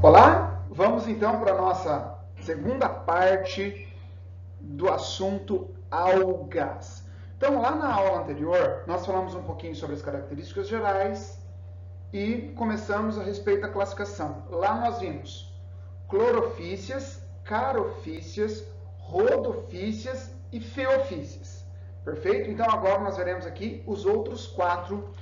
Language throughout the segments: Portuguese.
Olá, vamos então para a nossa segunda parte do assunto algas. Então, lá na aula anterior, nós falamos um pouquinho sobre as características gerais e começamos a respeito da classificação. Lá nós vimos clorofícias, carofícias, rodofícias e feofícias. Perfeito? Então, agora nós veremos aqui os outros quatro.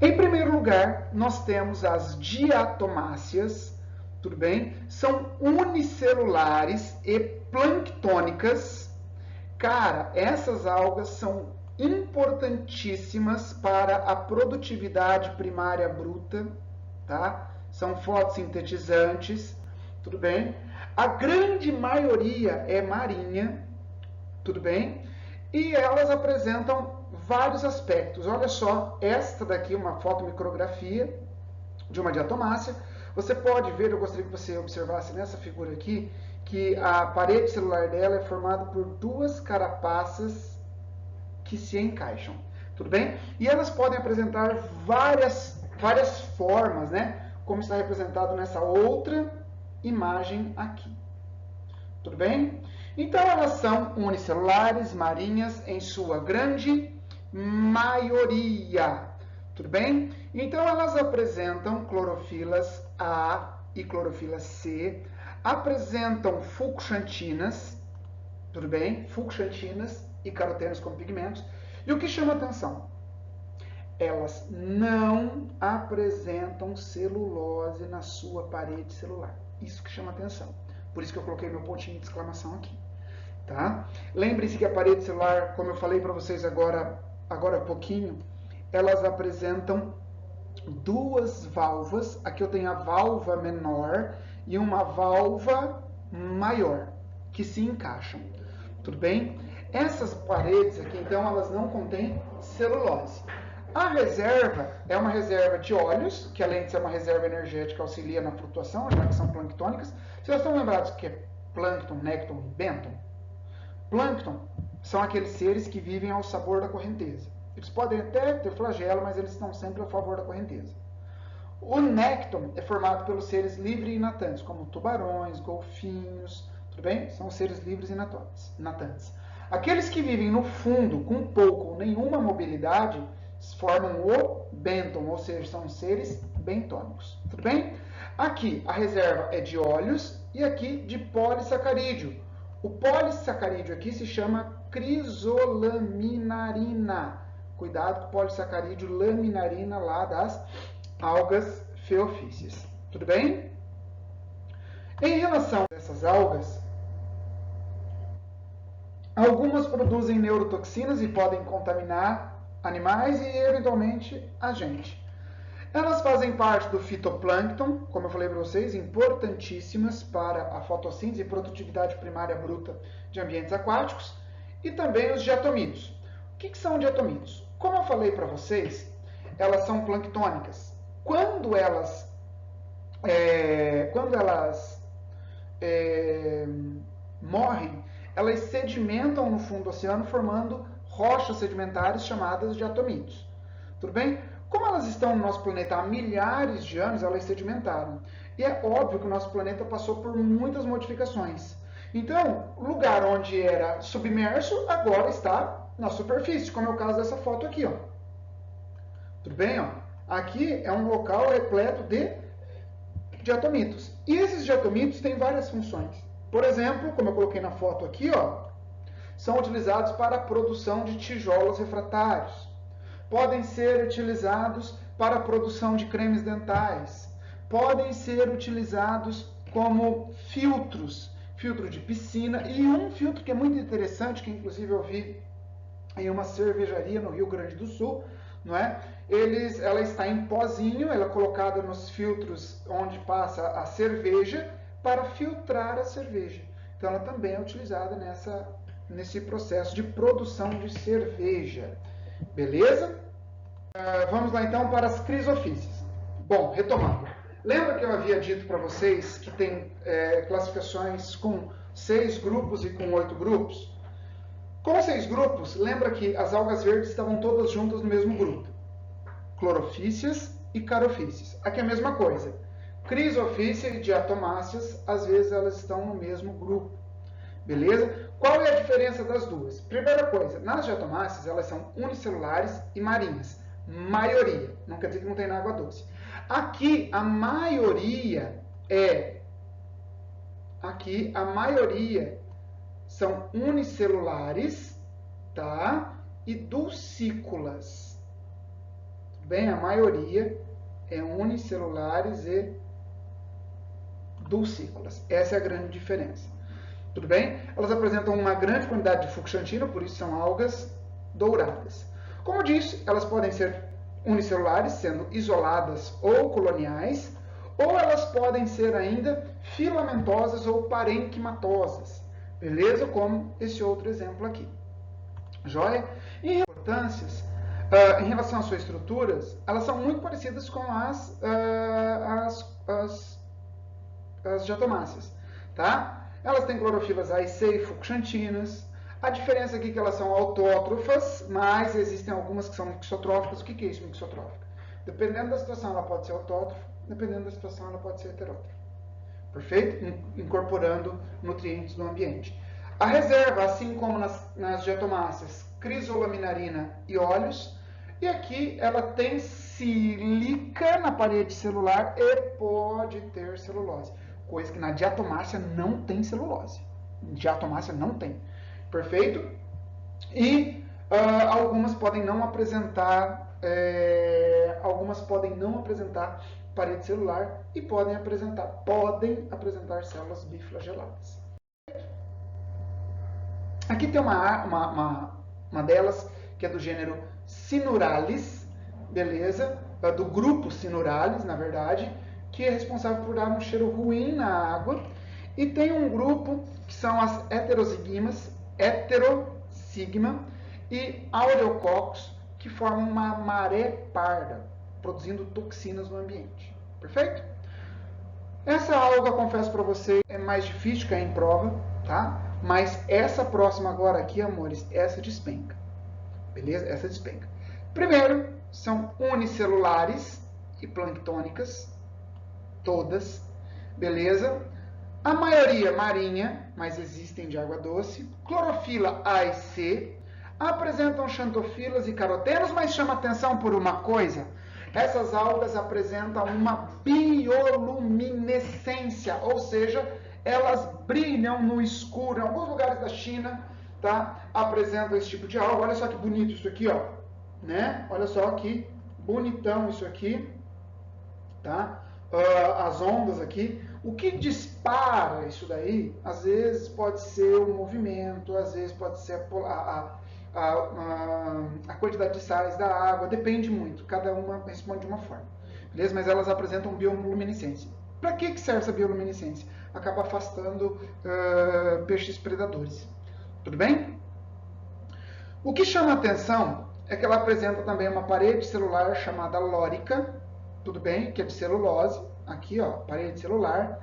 Em primeiro lugar, nós temos as diatomáceas, tudo bem? São unicelulares e planctônicas. Cara, essas algas são importantíssimas para a produtividade primária bruta, tá? São fotossintetizantes, tudo bem? A grande maioria é marinha, tudo bem? E elas apresentam vários aspectos. Olha só, esta daqui é uma fotomicrografia de uma diatomácea. Você pode ver, eu gostaria que você observasse nessa figura aqui, que a parede celular dela é formada por duas carapaças que se encaixam, tudo bem? E elas podem apresentar várias formas, né? Como está representado nessa outra imagem aqui, tudo bem? Então elas são unicelulares, marinhas, em sua grande maioria, tudo bem? Então elas apresentam clorofilas A e clorofilas C, apresentam fulxantinas, tudo bem? Fulxantinas e carotenos como pigmentos. E o que chama atenção? Elas não apresentam celulose na sua parede celular. Isso que chama atenção. Por isso que eu coloquei meu pontinho de exclamação aqui. Tá? Lembre-se que a parede celular, como eu falei para vocês agora há pouquinho, elas apresentam duas valvas. Aqui eu tenho a valva menor e uma valva maior, que se encaixam. Tudo bem? Essas paredes aqui, então, elas não contêm celulose. A reserva é uma reserva de óleos, que além de ser uma reserva energética, auxilia na flutuação, já que são planctônicas. Vocês estão lembrados que é plâncton, nécton e bênton? Plâncton são aqueles seres que vivem ao sabor da correnteza. Eles podem até ter flagelo, mas eles estão sempre a favor da correnteza. O nécton é formado pelos seres livres e natantes, como tubarões, golfinhos, tudo bem? São seres livres e natantes. Aqueles que vivem no fundo, com pouco ou nenhuma mobilidade, formam o bênton, ou seja, são seres bentônicos. Tudo bem? Aqui a reserva é de óleos e aqui de polissacarídeo. O polissacarídeo aqui se chama crisolaminarina. Cuidado com o polissacarídeo laminarina lá das algas feofícias. Tudo bem? Em relação a essas algas, algumas produzem neurotoxinas e podem contaminar animais e, eventualmente, a gente. Elas fazem parte do fitoplâncton, como eu falei para vocês, importantíssimas para a fotossíntese e produtividade primária bruta de ambientes aquáticos, e também os diatomitos. O que são diatomitos? Como eu falei para vocês, elas são planctônicas. Quando elas morrem, elas sedimentam no fundo do oceano, formando rochas sedimentares chamadas diatomitos. Tudo bem? Como elas estão no nosso planeta há milhares de anos, elas sedimentaram. E é óbvio que o nosso planeta passou por muitas modificações. Então, o lugar onde era submerso, agora está na superfície, como é o caso dessa foto aqui, ó. Tudo bem? Ó? Aqui é um local repleto de diatomitos. E esses diatomitos têm várias funções. Por exemplo, como eu coloquei na foto aqui, ó, são utilizados para a produção de tijolos refratários. Podem ser utilizados para a produção de cremes dentais. Podem ser utilizados como filtros, filtro de piscina, e um filtro que é muito interessante, que inclusive eu vi em uma cervejaria no Rio Grande do Sul, não é? Ela está em pozinho, ela é colocada nos filtros onde passa a cerveja para filtrar a cerveja. Então ela também é utilizada nesse processo de produção de cerveja. Beleza? Vamos lá então para as crisofícias. Bom, retomando. Lembra que eu havia dito para vocês que tem classificações com 6 grupos e com 8 grupos? Com 6 grupos, lembra que as algas verdes estavam todas juntas no mesmo grupo. Clorofícias e carofícias. Aqui é a mesma coisa. Chrysophyceae e Diatomáceas, às vezes elas estão no mesmo grupo. Beleza? Qual é a diferença das duas? Primeira coisa, nas diatomáceas elas são unicelulares e marinhas. Maioria, não quer dizer que não tem na água doce. Aqui a maioria são unicelulares, tá? E dulcícolas. Tudo bem? A maioria é unicelulares e dulcícolas. Essa é a grande diferença. Tudo bem? Elas apresentam uma grande quantidade de fucsantina, por isso são algas douradas. Como disse, elas podem ser unicelulares, sendo isoladas ou coloniais, ou elas podem ser ainda filamentosas ou parenquimatosas. Beleza? Como esse outro exemplo aqui. Joia? Em importâncias, em relação às suas estruturas, elas são muito parecidas com as diatomáceas, tá? Elas têm clorofilas A e C e fucsantinas. A diferença aqui é que elas são autótrofas, mas existem algumas que são mixotróficas. O que é isso, mixotrófica? Dependendo da situação, ela pode ser autótrofa, dependendo da situação, ela pode ser heterótrofa. Perfeito? Incorporando nutrientes do ambiente. A reserva, assim como nas diatomáceas, crisolaminarina e óleos. E aqui ela tem sílica na parede celular e pode ter celulose. Coisa que na diatomácea não tem celulose. Diatomácea não tem. Perfeito? E algumas podem não apresentar parede celular e podem apresentar células biflageladas. Aqui tem uma delas que é do gênero Cinuralis, beleza? Do grupo Cinuralis, na verdade, que é responsável por dar um cheiro ruim na água. E tem um grupo que são as heterosigma e Aureococcus, que formam uma maré parda, produzindo toxinas no ambiente. Perfeito? Essa alga, confesso para você, é mais difícil cair em prova, tá? Mas essa próxima agora aqui, amores, essa despenca. Beleza? Essa despenca. Primeiro, são unicelulares e planctônicas, todas, beleza? A maioria marinha, mas existem de água doce. Clorofila A e C. Apresentam xantofilas e carotenos, mas chama atenção por uma coisa. Essas algas apresentam uma bioluminescência, ou seja, elas brilham no escuro. Em alguns lugares da China, tá? Apresentam esse tipo de alga. Olha só que bonito isso aqui, ó. Né? Olha só que bonitão isso aqui, tá? As ondas aqui. O que dispara isso daí, às vezes pode ser o movimento, às vezes pode ser a quantidade de sais da água, depende muito, cada uma responde de uma forma, beleza? Mas elas apresentam bioluminescência. Para que serve essa bioluminescência? Acaba afastando peixes predadores, tudo bem? O que chama a atenção é que ela apresenta também uma parede celular chamada lórica, tudo bem? Que é de celulose, aqui ó, parede celular.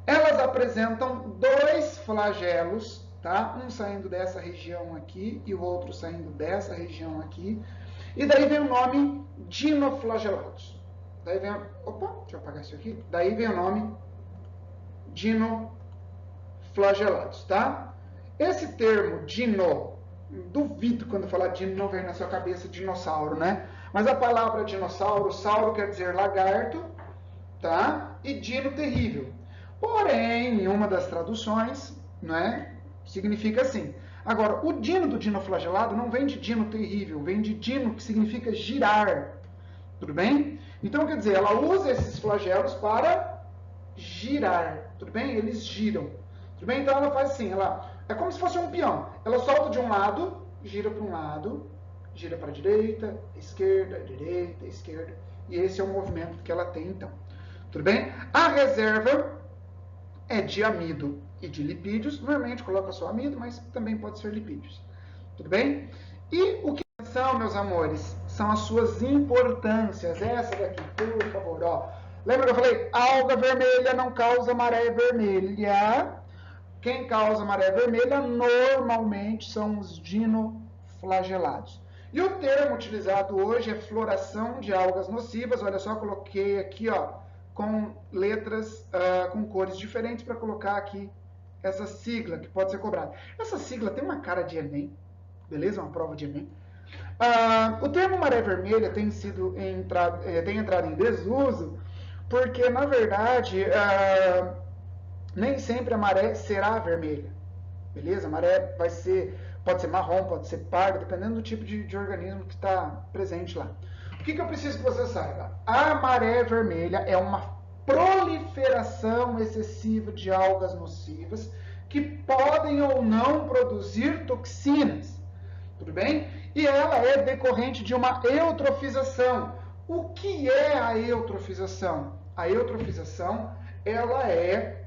Elas apresentam dois flagelos, tá? Um saindo dessa região aqui e o outro saindo dessa região aqui. E daí vem o nome dinoflagelados. Daí vem, opa, deixa eu apagar isso aqui. Daí vem o nome dinoflagelados, tá? Esse termo dino, duvido quando falar dino não vem na sua cabeça dinossauro, né? Mas a palavra dinossauro, sauro quer dizer lagarto, tá? E dino terrível. Porém, em uma das traduções, né, significa assim. Agora, o dino do dinoflagelado não vem de dino terrível, vem de dino que significa girar. Tudo bem? Então, quer dizer, ela usa esses flagelos para girar. Tudo bem? Eles giram. Tudo bem? Então, ela faz assim, é como se fosse um peão. Ela solta de um lado, gira para um lado, gira para a direita, esquerda. E esse é o movimento que ela tem, então. Tudo bem? A reserva é de amido e de lipídios. Normalmente coloca só amido, mas também pode ser lipídios. Tudo bem? E o que são, meus amores? São as suas importâncias. Essa daqui, por favor, ó. Lembra que eu falei? Alga vermelha não causa maré vermelha. Quem causa maré vermelha normalmente são os dinoflagelados. E o termo utilizado hoje é floração de algas nocivas. Olha só, coloquei aqui, ó, com letras, com cores diferentes para colocar aqui essa sigla que pode ser cobrada. Essa sigla tem uma cara de Enem, beleza? Uma prova de Enem. O termo maré vermelha tem entrado em desuso porque, na verdade, nem sempre a maré será vermelha, beleza? A maré pode ser marrom, pode ser parda, dependendo do tipo de organismo que está presente lá. O que eu preciso que você saiba? A maré vermelha é uma proliferação excessiva de algas nocivas que podem ou não produzir toxinas, tudo bem? E ela é decorrente de uma eutrofização. O que é a eutrofização? A eutrofização, ela é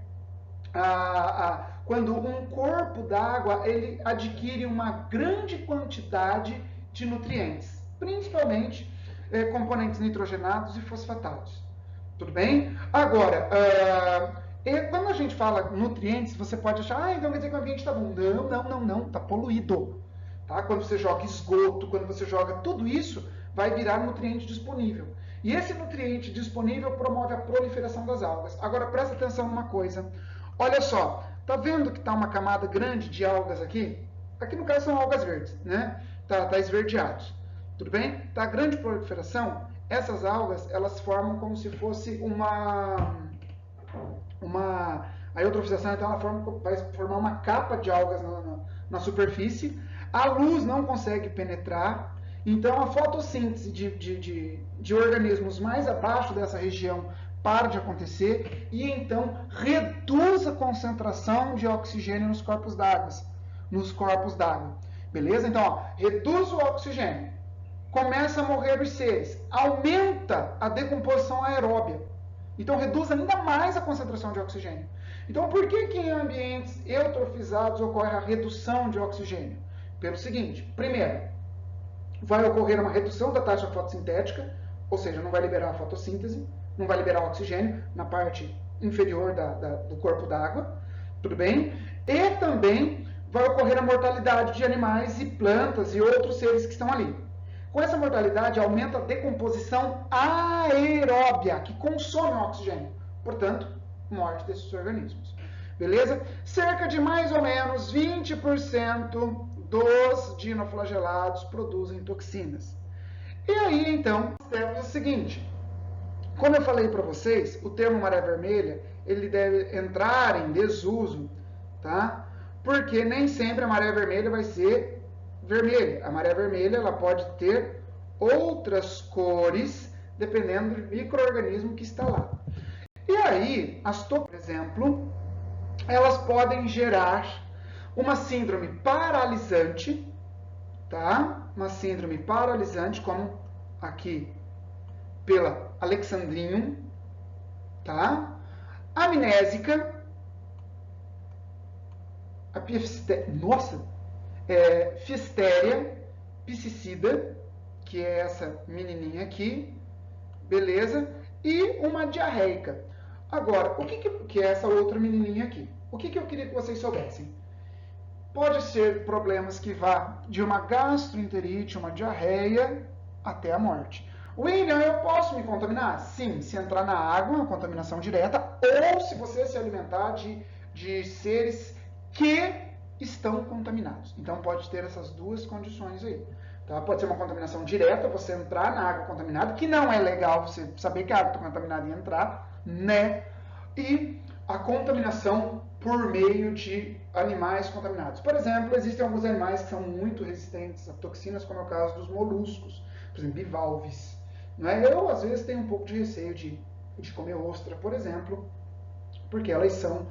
quando um corpo d'água ele adquire uma grande quantidade de nutrientes, principalmente componentes nitrogenados e fosfatados. Tudo bem? Agora, quando a gente fala nutrientes, você pode achar, então quer dizer que o ambiente está bom. Não, está poluído. Tá? Quando você joga esgoto, quando você joga tudo isso, vai virar nutriente disponível. E esse nutriente disponível promove a proliferação das algas. Agora, presta atenção numa coisa. Olha só, tá vendo que está uma camada grande de algas aqui? Aqui no caso são algas verdes, né? Tá esverdeado. Tudo bem? Tá grande proliferação. Essas algas, elas formam como se fosse a eutrofização, então ela vai formar uma capa de algas na superfície. A luz não consegue penetrar, então a fotossíntese de organismos mais abaixo dessa região para de acontecer e então reduz a concentração de oxigênio nos corpos d'água. Beleza? Então, ó, reduz o oxigênio, começa a morrer os seres, aumenta a decomposição aeróbia. Então, reduz ainda mais a concentração de oxigênio. Então, por que em ambientes eutrofizados ocorre a redução de oxigênio? Pelo seguinte, primeiro, vai ocorrer uma redução da taxa fotossintética, ou seja, não vai liberar a fotossíntese, não vai liberar oxigênio na parte inferior do corpo d'água, tudo bem? E também vai ocorrer a mortalidade de animais e plantas e outros seres que estão ali. Com essa mortalidade, aumenta a decomposição aeróbia, que consome o oxigênio. Portanto, morte desses organismos. Beleza? Cerca de mais ou menos 20% dos dinoflagelados produzem toxinas. E aí, então, temos o seguinte. Como eu falei para vocês, o termo maré vermelha, ele deve entrar em desuso, tá? Porque nem sempre a maré vermelha vai ser vermelha. A maré vermelha ela pode ter outras cores, dependendo do micro-organismo que está lá. E aí, as toxinas, por exemplo, elas podem gerar uma síndrome paralisante, tá? Uma síndrome paralisante, como aqui pela Alexandrinum, tá? Amnésica, a Pfiesteria piscicida, que é essa menininha aqui, beleza? E uma diarreica. Agora, o que é essa outra menininha aqui? O que eu queria que vocês soubessem? Pode ser problemas que vá de uma gastroenterite, uma diarreia, até a morte. William, eu posso me contaminar? Sim, se entrar na água, uma contaminação direta, ou se você se alimentar de seres que estão contaminados. Então pode ter essas duas condições aí. Tá? Pode ser uma contaminação direta, você entrar na água contaminada, que não é legal você saber que a água está contaminada e entrar, né? E a contaminação por meio de animais contaminados. Por exemplo, existem alguns animais que são muito resistentes a toxinas, como é o caso dos moluscos, por exemplo, bivalves. Não é? Eu, às vezes, tenho um pouco de receio de comer ostra, por exemplo, porque elas são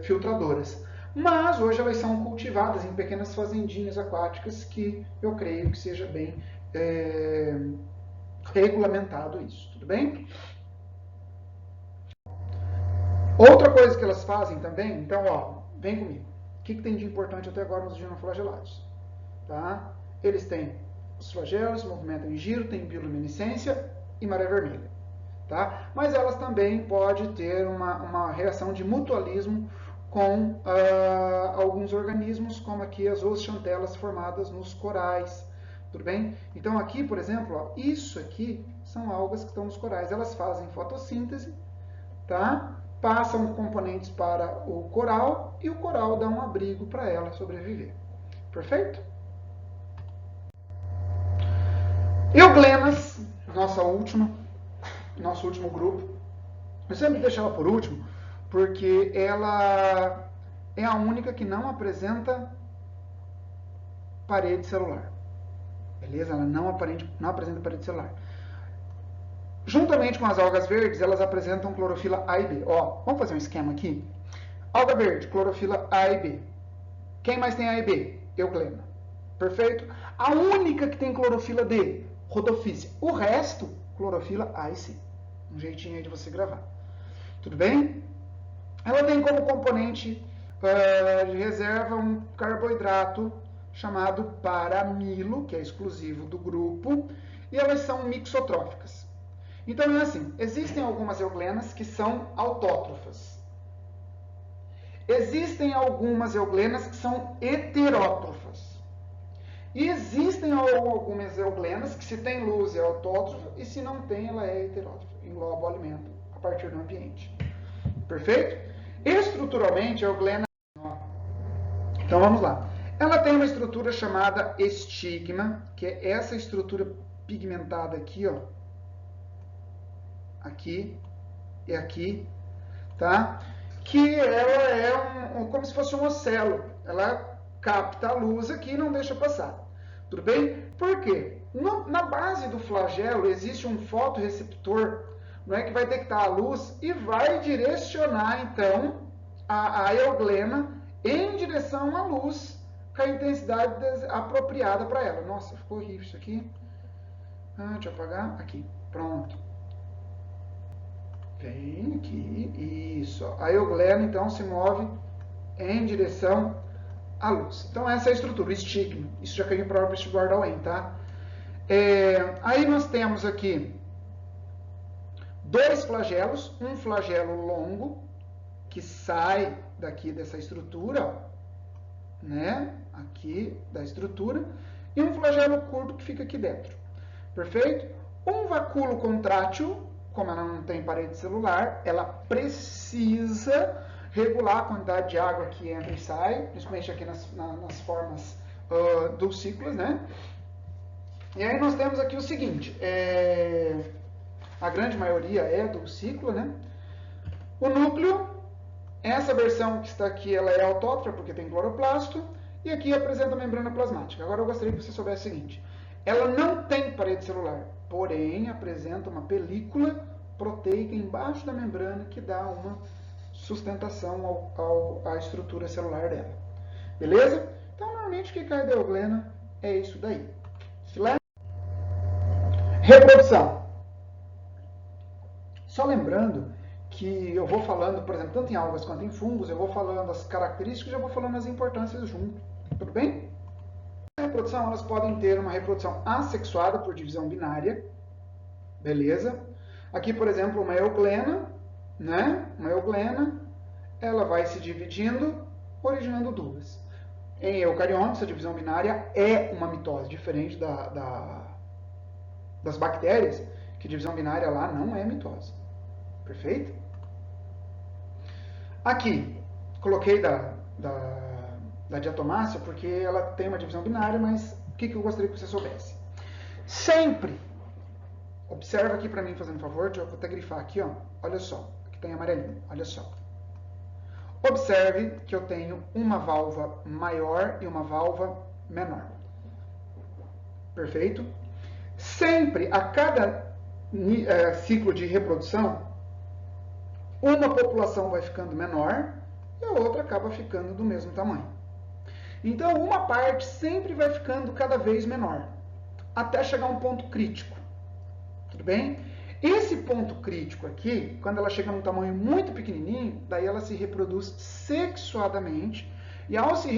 filtradoras. Mas hoje elas são cultivadas em pequenas fazendinhas aquáticas que eu creio que seja bem regulamentado isso, tudo bem? Outra coisa que elas fazem também, então, ó, vem comigo. O que tem de importante até agora nos dinoflagelados? Tá? Eles têm os flagelos, se movimentam em giro, têm bioluminescência e maré vermelha. Tá? Mas elas também podem ter uma reação de mutualismo com alguns organismos, como aqui as zooxantelas formadas nos corais. Tudo bem? Então aqui, por exemplo, ó, isso aqui são algas que estão nos corais. Elas fazem fotossíntese, tá? Passam componentes para o coral e o coral dá um abrigo para ela sobreviver. Perfeito? Euglenas, nosso último grupo. Eu sempre deixo ela por último, porque ela é a única que não apresenta parede celular. Beleza? Ela não apresenta parede celular. Juntamente com as algas verdes, elas apresentam clorofila A e B. Ó, vamos fazer um esquema aqui? Alga verde, clorofila A e B. Quem mais tem A e B? Euglena. Perfeito? A única que tem clorofila D, Rhodophysia. O resto, clorofila A e C. Um jeitinho aí de você gravar. Tudo bem? Ela tem como componente de reserva um carboidrato chamado paramilo, que é exclusivo do grupo, e elas são mixotróficas. Então é assim, existem algumas euglenas que são autótrofas. Existem algumas euglenas que são heterótrofas. E existem algumas euglenas que se tem luz é autótrofa e se não tem ela é heterótrofa, engloba o alimento a partir do ambiente. Perfeito? Estruturalmente a euglena... Então vamos lá. Ela tem uma estrutura chamada estigma, que é essa estrutura pigmentada aqui, ó. Aqui e aqui, tá? Que ela é como se fosse um ocelo. Ela capta a luz aqui e não deixa passar. Tudo bem? Por quê? Na base do flagelo existe um fotorreceptor, não é, que vai detectar a luz e vai direcionar, então, a euglena em direção à luz com a intensidade apropriada para ela. Nossa, ficou horrível isso aqui. Deixa eu apagar. Aqui. Pronto. Vem aqui. Isso. A euglena, então, se move em direção à luz. Então, essa é a estrutura, o estigma. Isso já caiu para o vestibular da UEM, tá? Aí nós temos aqui dois flagelos. Um flagelo longo, que sai daqui dessa estrutura, ó, né? Aqui da estrutura. E um flagelo curto que fica aqui dentro. Perfeito? Um vacúolo contrátil, como ela não tem parede celular, ela precisa regular a quantidade de água que entra e sai, principalmente aqui nas formas dulcícolas, né? E aí nós temos aqui o seguinte, a grande maioria é dulcícola, né? O núcleo, essa versão que está aqui, ela é autótrofa porque tem cloroplasto, e aqui apresenta a membrana plasmática. Agora eu gostaria que você soubesse o seguinte, ela não tem parede celular, porém apresenta uma película proteica embaixo da membrana que dá uma sustentação à estrutura celular dela. Beleza? Então, normalmente o que cai da euglena é isso daí. Filé? Reprodução. Só lembrando que eu vou falando, por exemplo, tanto em algas quanto em fungos, eu vou falando as características e já vou falando as importâncias junto. Tudo bem? A reprodução, elas podem ter uma reprodução assexuada por divisão binária. Beleza? Aqui, por exemplo, uma euglena, né? Uma euglena, ela vai se dividindo, originando duas. Em eucariontes, a divisão binária é uma mitose, diferente das bactérias, que divisão binária lá não é mitose. Perfeito? Aqui, coloquei da diatomácea porque ela tem uma divisão binária, mas o que eu gostaria que você soubesse? Sempre, observa aqui para mim, fazendo um favor, eu vou até grifar aqui, ó. Olha só, aqui tem amarelinho, olha só. Observe que eu tenho uma válvula maior e uma válvula menor. Perfeito? Sempre, a cada ciclo de reprodução, uma população vai ficando menor e a outra acaba ficando do mesmo tamanho. Então, uma parte sempre vai ficando cada vez menor, até chegar a um ponto crítico. Tudo bem? Esse ponto crítico aqui, quando ela chega num tamanho muito pequenininho, daí ela se reproduz sexuadamente, e ao se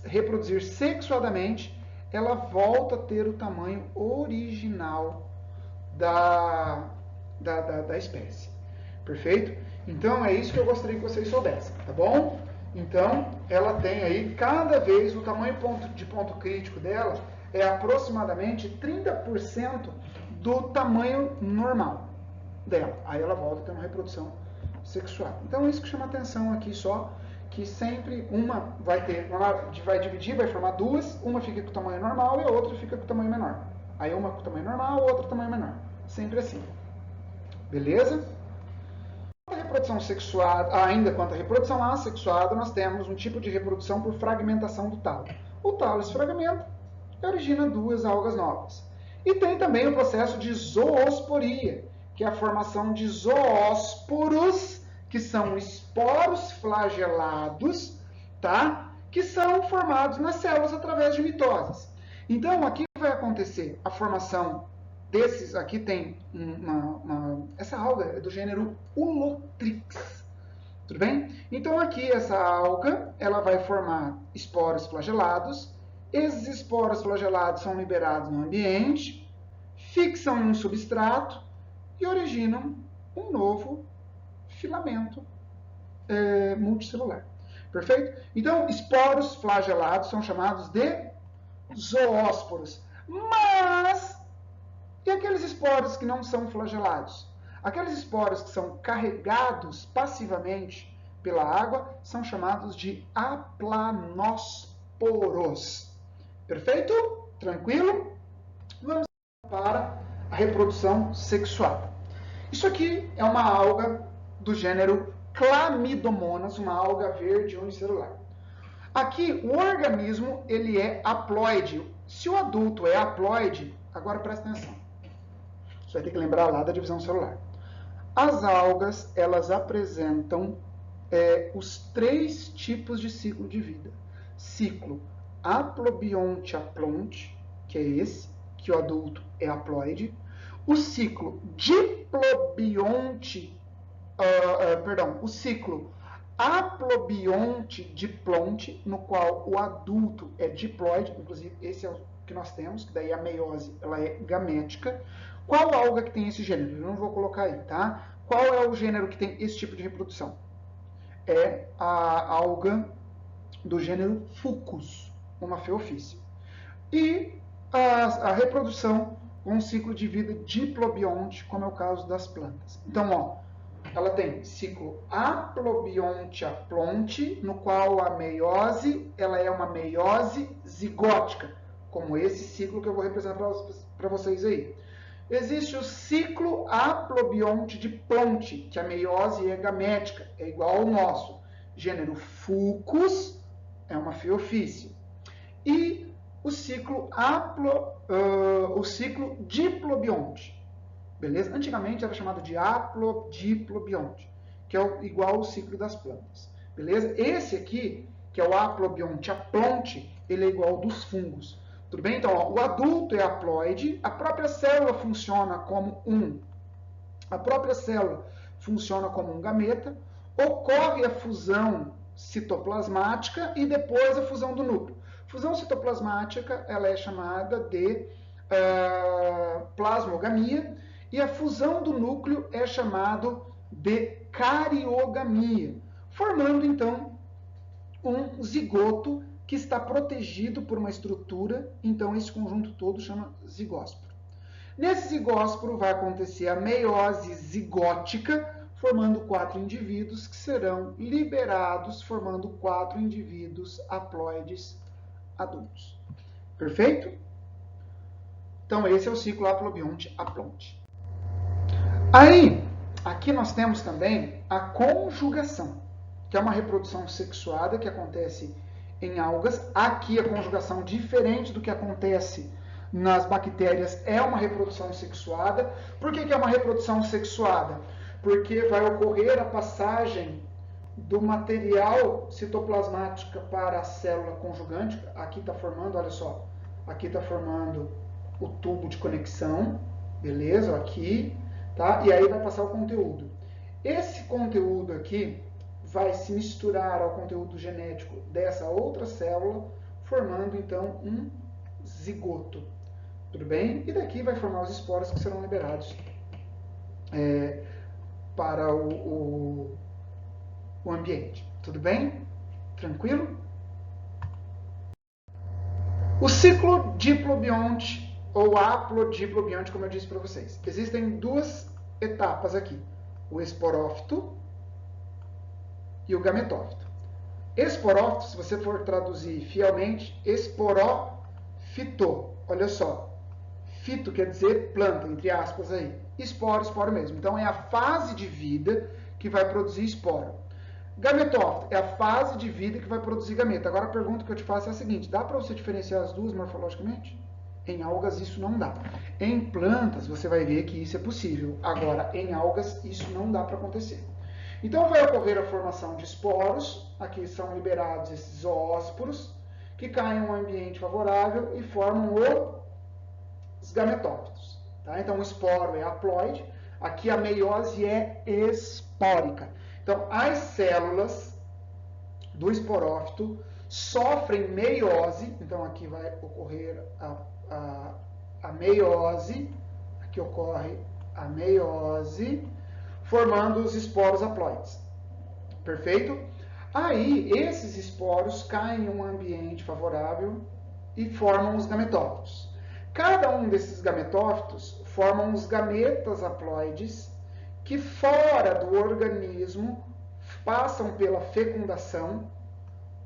reproduzir sexuadamente, ela volta a ter o tamanho original da espécie. Perfeito? Então, é isso que eu gostaria que vocês soubessem, tá bom? Então, ela tem aí, cada vez, o tamanho de ponto crítico dela é aproximadamente 30% do tamanho normal dela. Aí ela volta a ter uma reprodução sexuada. Então, isso que chama atenção aqui só, que sempre uma vai dividir, vai formar duas, uma fica com o tamanho normal e a outra fica com o tamanho menor. Aí uma com o tamanho normal, a outra com o tamanho menor. Sempre assim. Beleza? A reprodução sexuada, ainda quanto à reprodução assexuada, nós temos um tipo de reprodução por fragmentação do talo. O talo se fragmenta e origina duas algas novas. E tem também o processo de zoosporia, que é a formação de zoósporos, que são esporos flagelados, tá? Que são formados nas células através de mitoses. Então, aqui vai acontecer a formação desses, aqui tem essa alga é do gênero Ulotrix, tudo bem? Então, aqui essa alga, ela vai formar esporos flagelados. Esses esporos flagelados são liberados no ambiente, fixam em um substrato e originam um novo filamento multicelular. Perfeito? Então, esporos flagelados são chamados de zoósporos. Mas, e aqueles esporos que não são flagelados? Aqueles esporos que são carregados passivamente pela água são chamados de aplanosporos. Perfeito? Tranquilo? Vamos para a reprodução sexuada. Isso aqui é uma alga do gênero Chlamydomonas, uma alga verde unicelular. Aqui, o organismo ele é haploide. Se o adulto é haploide, agora presta atenção. Você vai ter que lembrar lá da divisão celular. As algas, elas apresentam os três tipos de ciclo de vida. Ciclo haplobionte-aplonte, que é esse, que o adulto é haploide. O ciclo diplobionte, o ciclo haplobionte-diplonte, no qual o adulto é diploide, inclusive esse é o que nós temos, que daí a meiose ela é gamética. Qual alga que tem esse gênero? Eu não vou colocar aí, tá? Qual é o gênero que tem esse tipo de reprodução? É a alga do gênero Fucus, uma feofícia. E a reprodução com um ciclo de vida diplobionte, como é o caso das plantas. Então, ó, ela tem ciclo haplobionte-aplonte, no qual a meiose ela é uma meiose zigótica, como esse ciclo que eu vou representar para vocês aí. Existe o ciclo haplobionte-diplonte, que a meiose é gamética, é igual ao nosso. Gênero Fucus é uma feofícia. E o ciclo diplobionte. Beleza? Antigamente era chamado de haplodiplobionte, que é igual ao ciclo das plantas. Beleza? Esse aqui, que é o haplobionte-aplonte, ele é igual ao dos fungos. Tudo bem? Então, ó, o adulto é haploide, a própria célula funciona como um gameta, ocorre a fusão citoplasmática e depois a fusão do núcleo. Fusão citoplasmática ela é chamada de plasmogamia e a fusão do núcleo é chamado de cariogamia, formando então um zigoto que está protegido por uma estrutura, então esse conjunto todo chama zigósporo. Nesse zigósporo vai acontecer a meiose zigótica, formando 4 indivíduos que serão liberados, formando 4 indivíduos haploides adultos. Perfeito? Então esse é o ciclo haplobionte-aplonte. Aí, aqui nós temos também a conjugação, que é uma reprodução sexuada que acontece em algas. Aqui a conjugação, diferente do que acontece nas bactérias, é uma reprodução sexuada. Por que é uma reprodução sexuada? Porque vai ocorrer a passagem do material citoplasmático para a célula conjugante. Aqui está formando, olha só, aqui está formando o tubo de conexão, beleza? Aqui, tá? E aí vai passar o conteúdo. Esse conteúdo aqui vai se misturar ao conteúdo genético dessa outra célula, formando então um zigoto. Tudo bem? E daqui vai formar os esporos que serão liberados para o ambiente. Tudo bem? Tranquilo? O ciclo diplobionte ou haplodiplobionte, como eu disse para vocês. Existem duas etapas aqui, o esporófito e o gametófito. Esporófito, se você for traduzir fielmente, esporófito, olha só, fito quer dizer planta, entre aspas aí, esporo, esporo mesmo. Então é a fase de vida que vai produzir esporo. Gametófito é a fase de vida que vai produzir gameta. Agora a pergunta que eu te faço é a seguinte, dá para você diferenciar as duas morfologicamente? Em algas isso não dá. Em plantas você vai ver que isso é possível. Agora em algas isso não dá para acontecer. Então vai ocorrer a formação de esporos, aqui são liberados esses zoósporos, que caem em um ambiente favorável e formam os gametófitos. Tá? Então o esporo é haploide, aqui a meiose é espórica. Então as células do esporófito sofrem meiose, então aqui vai ocorrer a meiose, aqui ocorre a meiose, formando os esporos haploides. Perfeito? Aí, esses esporos caem em um ambiente favorável e formam os gametófitos. Cada um desses gametófitos formam os gametas haploides que, fora do organismo, passam pela fecundação,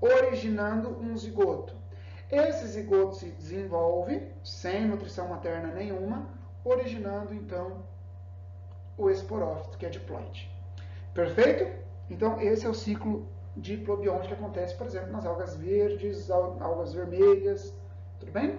originando um zigoto. Esse zigoto se desenvolve, sem nutrição materna nenhuma, originando, então, o esporófito, que é diploide. Perfeito? Então, esse é o ciclo diplobionte que acontece, por exemplo, nas algas verdes, algas vermelhas. Tudo bem?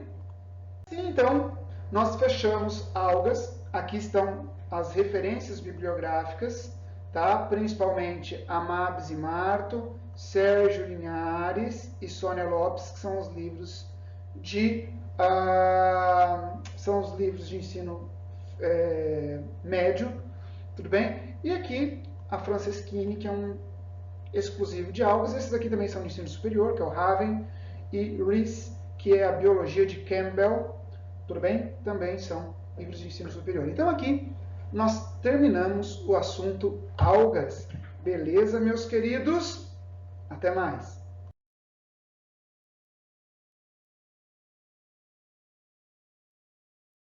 Sim, então, nós fechamos algas. Aqui estão as referências bibliográficas, tá? Principalmente Amabis e Marto, Sérgio Linhares e Sônia Lopes, que são os livros de ensino médio. Tudo bem? E aqui a Franceschini, que é um exclusivo de algas. Esses aqui também são de ensino superior, que é o Raven, e Rees, que é a biologia de Campbell. Tudo bem? Também são livros de ensino superior. Então aqui nós terminamos o assunto algas. Beleza, meus queridos? Até mais!